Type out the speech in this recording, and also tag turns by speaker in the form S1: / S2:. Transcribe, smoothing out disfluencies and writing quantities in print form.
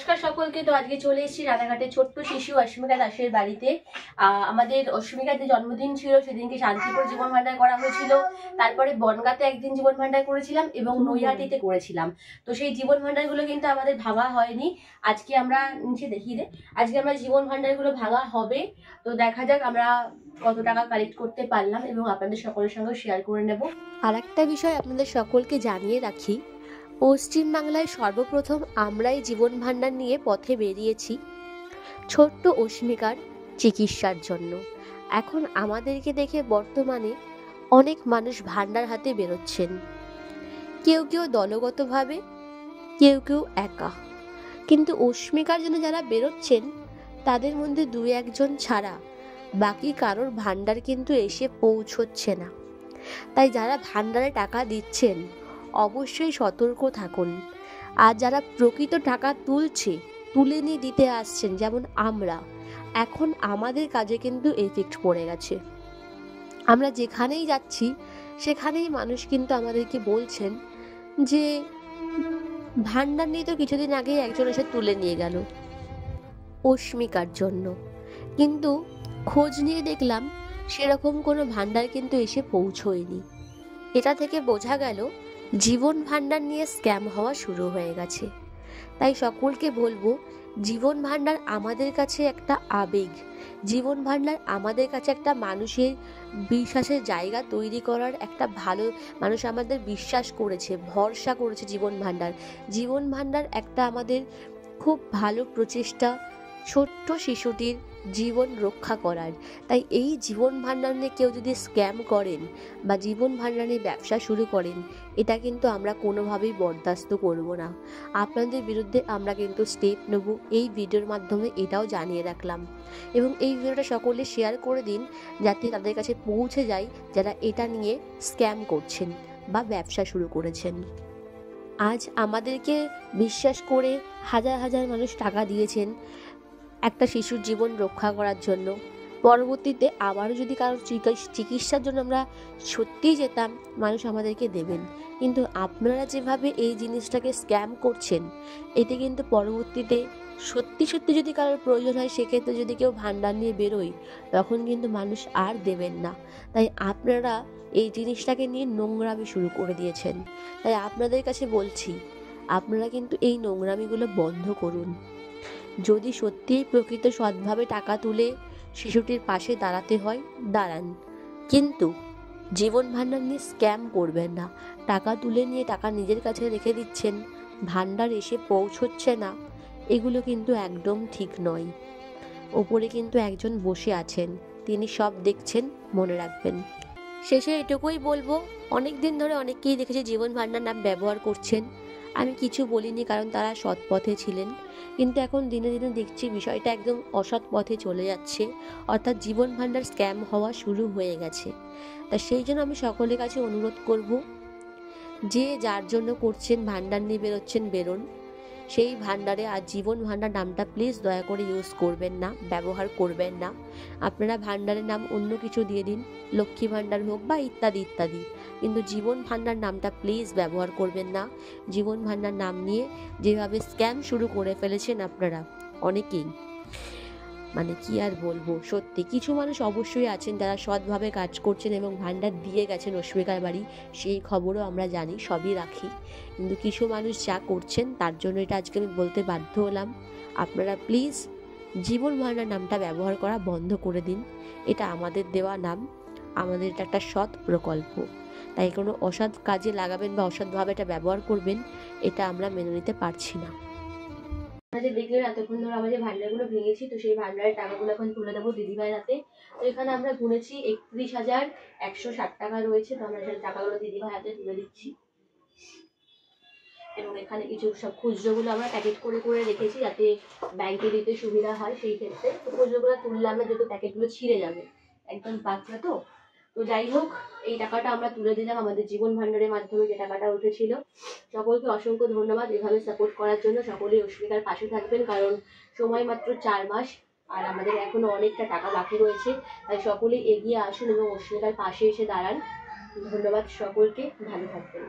S1: নমস্কার সকলকে। তো আজকে চলে এসেছি রানাঘাটে ছোট্ট শিশু অস্মিকা দাসের বাড়িতে। আমাদের অস্মিকার যে জন্মদিন ছিল সেদিনকে শান্তিপুর জীবন ভান্ডার করা হয়েছিল, তারপরে বনগাঁতে একদিন জীবন ভান্ডার করেছিলাম এবং নৈহাটিতে করেছিলাম। তো সেই জীবন ভান্ডারগুলো কিন্তু আমাদের ভাঙা হয়নি। আজকে আমরা নিচে দেখিয়ে দে, আজকে আমরা জীবন ভান্ডারগুলো ভাঙা হবে। তো দেখা যাক আমরা কত টাকা কালেক্ট করতে পারলাম এবং আপনাদের সকলের সঙ্গে শেয়ার করে নেব। আর একটা বিষয় আপনাদের সকলকে জানিয়ে রাখি, পশ্চিমবাংলায় সর্বপ্রথম আমরাই জীবন ভান্ডার নিয়ে পথে বেরিয়েছি ছোট্ট অস্মিকার চিকিৎসার জন্য। এখন আমাদেরকে দেখে বর্তমানে অনেক মানুষ ভান্ডার হাতে বেরোচ্ছেন, কেউ কেউ দলগতভাবে, কেউ কেউ একা। কিন্তু অস্মিকার জন্য যারা বেরোচ্ছেন তাদের মধ্যে দু একজন ছাড়া বাকি কারোর ভান্ডার কিন্তু এসে পৌঁছচ্ছে না। তাই যারা ভান্ডারে টাকা দিচ্ছেন অবশ্যই সতর্ক থাকুন। আর যারা প্রকৃত টাকা তুলে নিয়ে দিতে আসছেন, যেমন আমরা, এখন আমাদের কাজে কিন্তু এফেক্ট পড়ে গেছে। আমরা যেখানেই যাচ্ছি সেখানেই মানুষ কিন্তু আমাদেরকে বলছেন যে ভান্ডার নিয়ে তো কিছুদিন আগেই একজন এসে তুলে নিয়ে গেল অস্মিকার জন্য, কিন্তু খোঁজ নিয়ে দেখলাম সেরকম কোনো ভান্ডার কিন্তু এসে পৌঁছয়নি। এটা থেকে বোঝা গেল জীবন ভান্ডার নিয়ে স্ক্যাম হওয়া শুরু হয়ে গেছে। তাই সকলকে বলবো, জীবন ভান্ডার আমাদের কাছে একটা আবেগ, জীবন ভান্ডার আমাদের কাছে একটা মানুষের বিশ্বাসের জায়গা তৈরি করার একটা ভালো, মানুষ আমাদের বিশ্বাস করেছে, ভরসা করেছে জীবন ভান্ডার একটা আমাদের খুব ভালো প্রচেষ্টা ছোট্ট শিশুটির জীবন রক্ষা করার। তাই এই জীবন ভান্ডার নিয়ে কেউ যদি স্ক্যাম করেন বা জীবন ভান্ডার নিয়ে ব্যবসা শুরু করেন, এটা কিন্তু আমরা কোনোভাবেই বরদাস্ত করব না। আপনাদের বিরুদ্ধে আমরা কিন্তু স্টেপ নেব। এই ভিডিওর মাধ্যমে এটাও জানিয়ে রাখলাম এবং এই ভিডিওটা সকলে শেয়ার করে দিন যাতে তাদের কাছে পৌঁছে যায় যারা এটা নিয়ে স্ক্যাম করছেন বা ব্যবসা শুরু করেছেন। আজ আমাদেরকে বিশ্বাস করে হাজার হাজার মানুষ টাকা দিয়েছেন একটা শিশুর জীবন রক্ষা করার জন্য। পরবর্তীতে আবারও যদি কারোর চিকিৎসার জন্য আমরা সত্যিই যেতাম, মানুষ আমাদেরকে দেবেন। কিন্তু আপনারা যেভাবে এই জিনিসটাকে স্ক্যাম করছেন, এতে কিন্তু পরবর্তীতে সত্যি সত্যি যদি কারোর প্রয়োজন হয়, সেক্ষেত্রে যদি কেউ ভান্ডার নিয়ে বেরোয়, তখন কিন্তু মানুষ আর দেবেন না। তাই আপনারা এই জিনিসটাকে নিয়ে নোংরামি শুরু করে দিয়েছেন। তাই আপনাদের কাছে বলছি, আপনারা কিন্তু এই নোংরামিগুলো বন্ধ করুন। যদি সত্যিই প্রকৃত সৎভাবে টাকা তুলে শিশুটির পাশে দাঁড়াতে হয়, দাঁড়ান, কিন্তু জীবন ভান্ডার নিয়ে স্ক্যাম করবেন না। টাকা তুলে নিয়ে টাকা নিজের কাছে রেখে দিচ্ছেন, ভান্ডার এসে পৌঁছচ্ছে না, এগুলো কিন্তু একদম ঠিক নয়। ওপরে কিন্তু একজন বসে আছেন, তিনি সব দেখছেন, মনে রাখবেন। শেষে এটুকুই বলবো, অনেক দিন ধরে অনেককেই দেখেছি জীবন ভান্ডার নাম ব্যবহার করছেন, আমি কিছু বলিনি, কারণ তারা সৎ পথে ছিলেন। কিন্তু এখন দিনে দিনে দেখছি বিষয়টা একদম অসৎ পথে চলে যাচ্ছে, অর্থাৎ জীবন ভান্ডার স্ক্যাম হওয়া শুরু হয়ে গেছে। তা সেই জন্য আমি সকলের কাছে অনুরোধ করব, যে যার জন্য করছেন ভান্ডার নিয়ে বেরোচ্ছেন, বেরোন। সেই ভান্ডারে আর জীবন ভান্ডার নামটা প্লিজ দয়া করে ইউজ করবেন না, ব্যবহার করবেন না। আপনারা ভান্ডারের নাম অন্য কিছু দিয়ে দিন, লক্ষ্মী ভান্ডার হোক বা ইত্যাদি ইত্যাদি, কিন্তু জীবন ভান্ডার নামটা প্লিজ ব্যবহার করবেন না। জীবন ভান্ডার নাম নিয়ে যেভাবে স্ক্যাম শুরু করে ফেলেছেন আপনারা অনেকেই, মানে কি আর বলবো, সত্যি কিছু মানুষ অবশ্যই আছেন যারা সৎভাবে কাজ করছেন এবং ভান্ডার দিয়ে গেছেন অস্মিকার বাড়ি, সেই খবরও আমরা জানি, সবই রাখি। কিন্তু কিছু মানুষ যা করছেন, তার জন্য এটা আজকে আমি বলতে বাধ্য হলাম। আপনারা প্লিজ জীবন ভান্ডার নামটা ব্যবহার করা বন্ধ করে দিন। এটা আমাদের দেওয়া নাম, আমাদের এটা একটা সৎ প্রকল্প। তাই কোনো অসৎ কাজে লাগাবেন বা অসৎভাবে এটা ব্যবহার করবেন, এটা আমরা মেনে নিতে পারছি না। দেখলেন এতক্ষণ ধরে আমাদের ভান্ডারগুলো ভেঙেছি, তো সেই ভান্ডারের টাকাগুলো এখন তুলে দেবো দিদিভাইয়ের হাতে। তো এখানে আমরা গুনেছি 31,160 টাকা রয়েছে, তো আমরা সেই টাকাগুলো দিদিভাইয়ের হাতে তুলে দিচ্ছি। এবং এখানে কিছু সব খুচরোগুলো আমরা প্যাকেট করে করে রেখেছি যাতে ব্যাংকে দিতে সুবিধা হয় সেই ক্ষেত্রে। তো খুচরোগুলো তুললে আমরা যেহেতু প্যাকেটগুলো ছিঁড়ে যাবে, একদম পাতলা তো। তো যাই হোক, এই টাকাটা আমরা তুলে দিলাম আমাদের জীবন ভান্ডারের মাধ্যমে, যে টাকাটা উঠেছিল। সকলকে অসংখ্য ধন্যবাদ এভাবে সাপোর্ট করার জন্য। সকলেই অস্মিকার পাশে থাকবেন, কারণ সময় মাত্র 4 মাস আর আমাদের এখনো অনেকটা টাকা বাকি রয়েছে। তাই সকলেই এগিয়ে আসুন এবং অস্মিকার পাশে এসে দাঁড়ান। ধন্যবাদ সকলকে, ভালো থাকবেন।